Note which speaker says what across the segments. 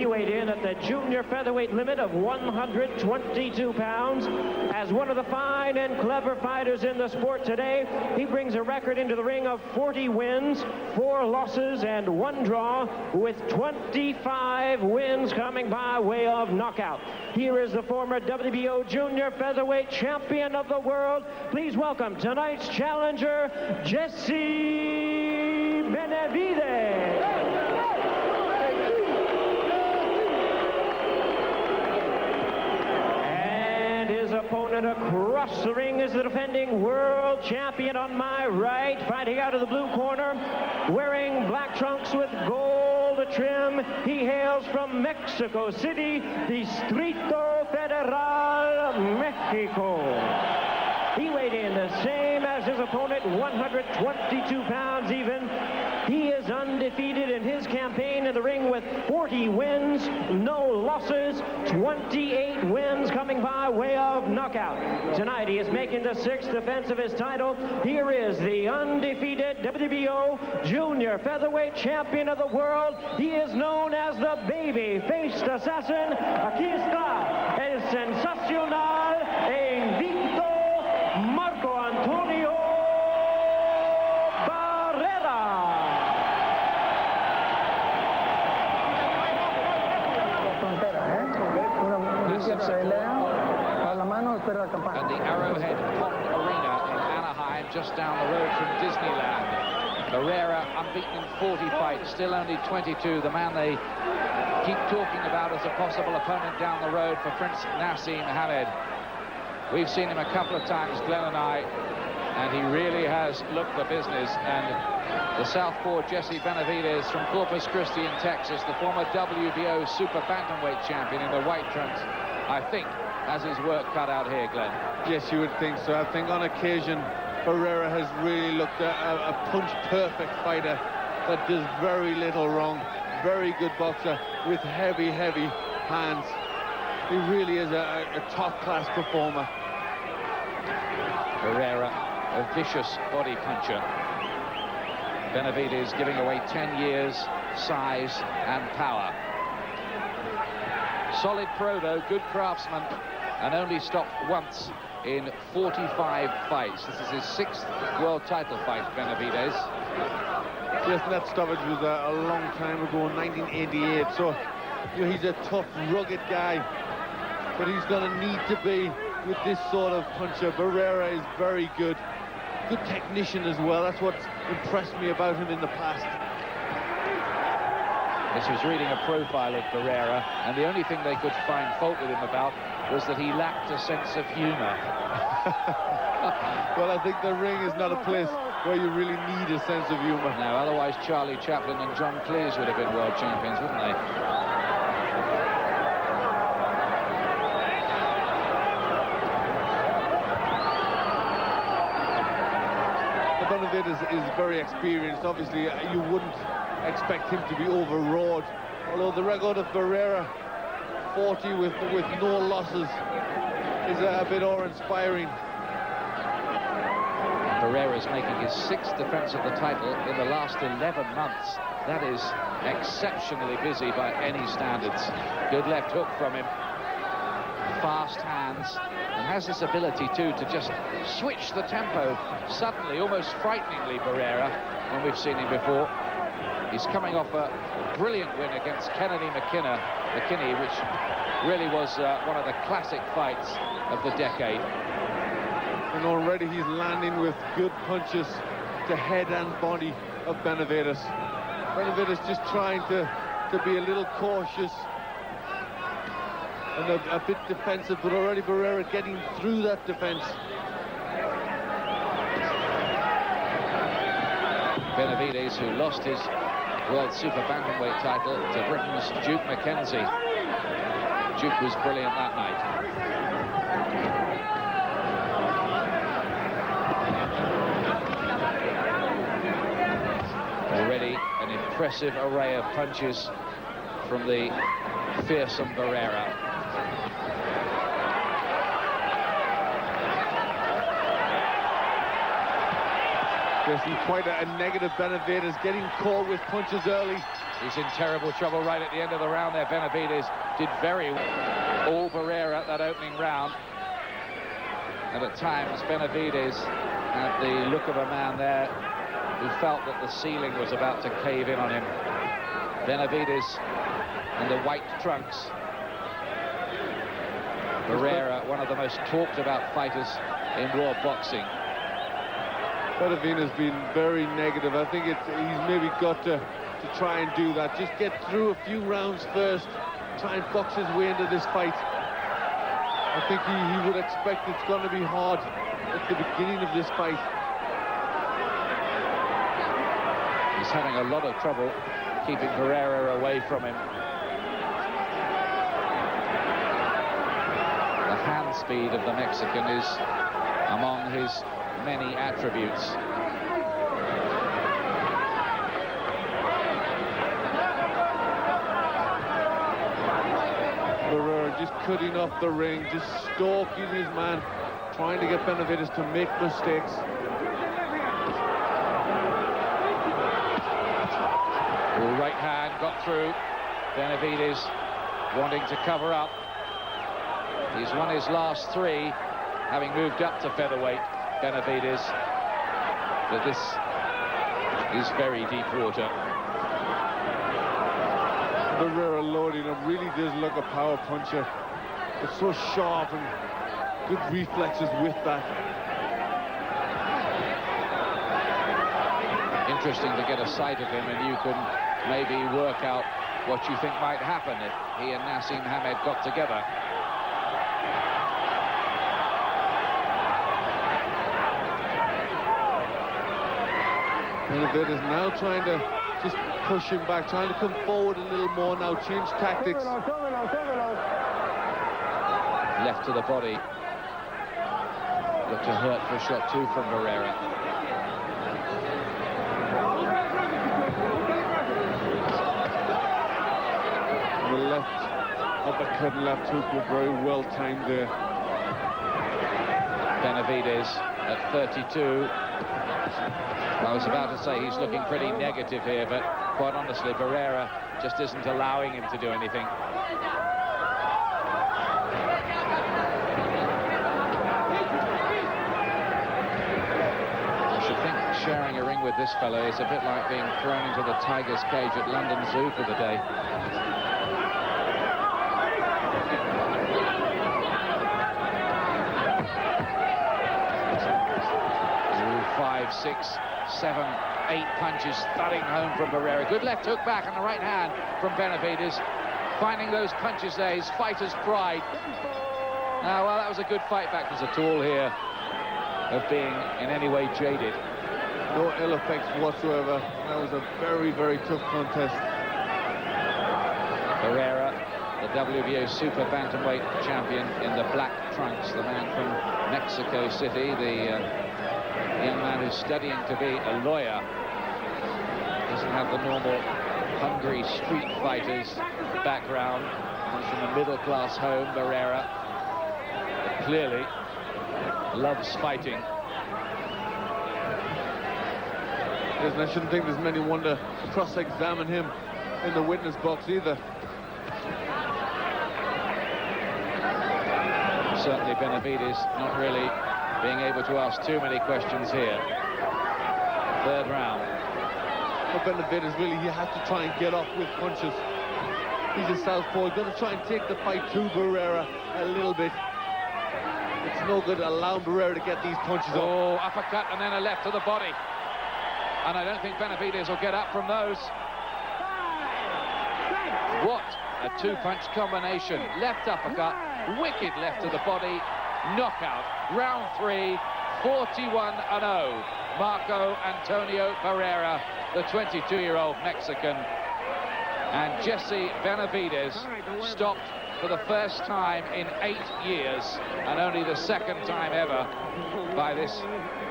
Speaker 1: He weighed in at the junior featherweight limit of 122 pounds. As one of the fine and clever fighters in the sport today, he brings a record into the ring of 40 wins, 4 losses, and 1 draw, with 25 wins coming by way of knockout. Here is the former WBO junior featherweight champion of the world. Please welcome tonight's challenger, Jesse Benavides. Opponent across the ring is the defending world champion on my right, fighting out of the blue corner, wearing black trunks with gold trim. He hails from Mexico City, Distrito Federal, Mexico. He weighed in the same as his opponent, 122 pounds even. He is undefeated in his campaign in the ring with 40 wins, no losses, 28 wins coming by way of knockout. Tonight he is making the 6th defense of his title. Here is the undefeated WBO junior featherweight champion of the world. He is known as the baby-faced assassin. Aquí está el sensacional e invicto Marco Antonio Barrera.
Speaker 2: At the Arrowhead Pond Arena in Anaheim, just down the road from Disneyland. Barrera, unbeaten in 40 fights, still only 22. The man they keep talking about as a possible opponent down the road for Prince Nassim Hamed. We've seen him a couple of times, Glenn and I, and he really has looked the business. And the southpaw Jesse Benavides from Corpus Christi in Texas, the former WBO super bantamweight champion in the white trunks, I think has his work cut out here, Glenn.
Speaker 3: Yes, you would think so. I think on occasion Barrera has really looked a punch-perfect fighter that does very little wrong. Very good boxer with heavy hands. He really is a top-class performer.
Speaker 2: Barrera, a vicious body puncher. Benavides giving away 10 years, size and power. Solid pro though, good craftsman, and only stopped once in 45 fights. This is his 6th world title fight, Benavides.
Speaker 3: Yes, and that stoppage was a long time ago, in 1988. So, you know, he's a tough, rugged guy, but he's going to need to be with this sort of puncher. Barrera is very good. Good technician as well. That's what's impressed me about him in the past.
Speaker 2: This was reading a profile of Barrera, and the only thing they could find fault with him about was that he lacked a sense of humor.
Speaker 3: Well, I think the ring is not a place where you really need a sense of humor.
Speaker 2: No, otherwise Charlie Chaplin and John Cleese would have been world champions, wouldn't they?
Speaker 3: Benavides is very experienced. Obviously, you wouldn't expect him to be overawed. Although the record of Barrera, 40 with no losses, is a bit awe-inspiring.
Speaker 2: Barrera's making his 6th defense of the title in the last 11 months. That is exceptionally busy by any standards. Good left hook from him. Fast hands, and has this ability too to just switch the tempo suddenly, almost frighteningly, Barrera, when we've seen him before. He's coming off a brilliant win against Kennedy McKinney, which really was one of the classic fights of the decade.
Speaker 3: And already he's landing with good punches to head and body of Benavides. Benavides just trying to be a little cautious and a bit defensive, but already Barrera getting through that defense.
Speaker 2: Benavides, who lost his World Super Bantamweight title to Britain's Duke McKenzie. Duke was brilliant that night. Already an impressive array of punches from the fearsome Barrera.
Speaker 3: Yes, he's quite a negative Benavides, getting caught with punches early.
Speaker 2: He's in terrible trouble right at the end of the round there. Benavides did very well. All Barrera that opening round. And at times, Benavides had the look of a man there who felt that the ceiling was about to cave in on him. Benavides in the white trunks. Barrera, one of the most talked about fighters in world boxing.
Speaker 3: Benavides has been very negative. I think he's maybe got to try and do that. Just get through a few rounds first. Try and box his way into this fight. I think he would expect it's going to be hard at the beginning of this fight.
Speaker 2: He's having a lot of trouble keeping Barrera away from him. The hand speed of the Mexican is among his many attributes.
Speaker 3: Barrera just cutting off the ring, just stalking his man, trying to get Benavides to make mistakes.
Speaker 2: Right hand got through. Benavides wanting to cover up. He's won his last 3, having moved up to featherweight, Benavides. But this is very deep water.
Speaker 3: Barrera loading up really does look a power puncher. It's so sharp and good reflexes with that.
Speaker 2: Interesting to get a sight of him, and you can maybe work out what you think might happen if he and Nassim Hamed got together.
Speaker 3: Benavides is now trying to just push him back, trying to come forward a little more now, change tactics.
Speaker 2: Left to the body. Looked to hurt for a shot too from Barrera.
Speaker 3: The left uppercut and left hook were very well timed there.
Speaker 2: Benavides at 32. I was about to say he's looking pretty negative here, but quite honestly, Barrera just isn't allowing him to do anything. I should think sharing a ring with this fellow is a bit like being thrown into the tiger's cage at London Zoo for the day. 5, 6, 7, 8 punches thudding home from Barrera. Good left hook back and the right hand from Benavides. Finding those punches there, his fighter's pride. Well, that was a good fight back. There's a tool here of being in any way jaded.
Speaker 3: No ill effects whatsoever. That was a very, very tough contest.
Speaker 2: Barrera, the WBO Super Bantamweight champion in the black trunks, the man from Mexico City, the young man who's studying to be a lawyer. Doesn't have the normal hungry street fighters background. Comes from a middle-class home, Barrera. But clearly loves fighting.
Speaker 3: And I shouldn't think there's many one to cross-examine him in the witness box either.
Speaker 2: Certainly Benavides not really being able to ask too many questions here. Third round.
Speaker 3: For Benavides, really, he has to try and get off with punches. He's a southpaw. He's going to try and take the fight to Barrera a little bit. It's no good allowing Barrera to get these punches off.
Speaker 2: Oh, uppercut and then a left to the body. And I don't think Benavides will get up from those. What a two-punch combination. Left uppercut, wicked left to the body, knockout. Round 3, 41-0. Marco Antonio Barrera, the 22-year-old Mexican. And Jesse Benavides stopped for the first time in 8 years, and only the second time ever, by this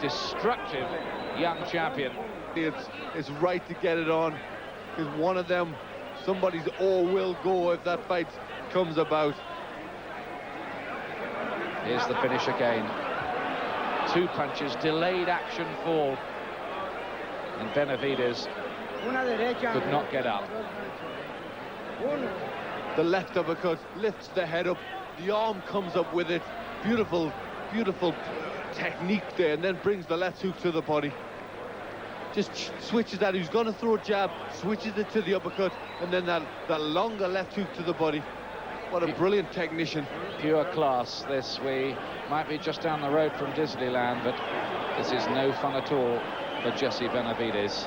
Speaker 2: destructive young champion.
Speaker 3: It's right to get it on, because one of them, somebody's all will go if that fight comes about.
Speaker 2: Here's the finish again. 2 punches, delayed action fall. And Benavides could not get up.
Speaker 3: The left uppercut lifts the head up, the arm comes up with it. Beautiful, beautiful technique there, and then brings the left hook to the body. Just switches that. He's going to throw a jab, switches it to the uppercut, and then that longer left hook to the body. What a brilliant technician.
Speaker 2: Pure class, this. We might be just down the road from Disneyland, but this is no fun at all for Jesse Benavides.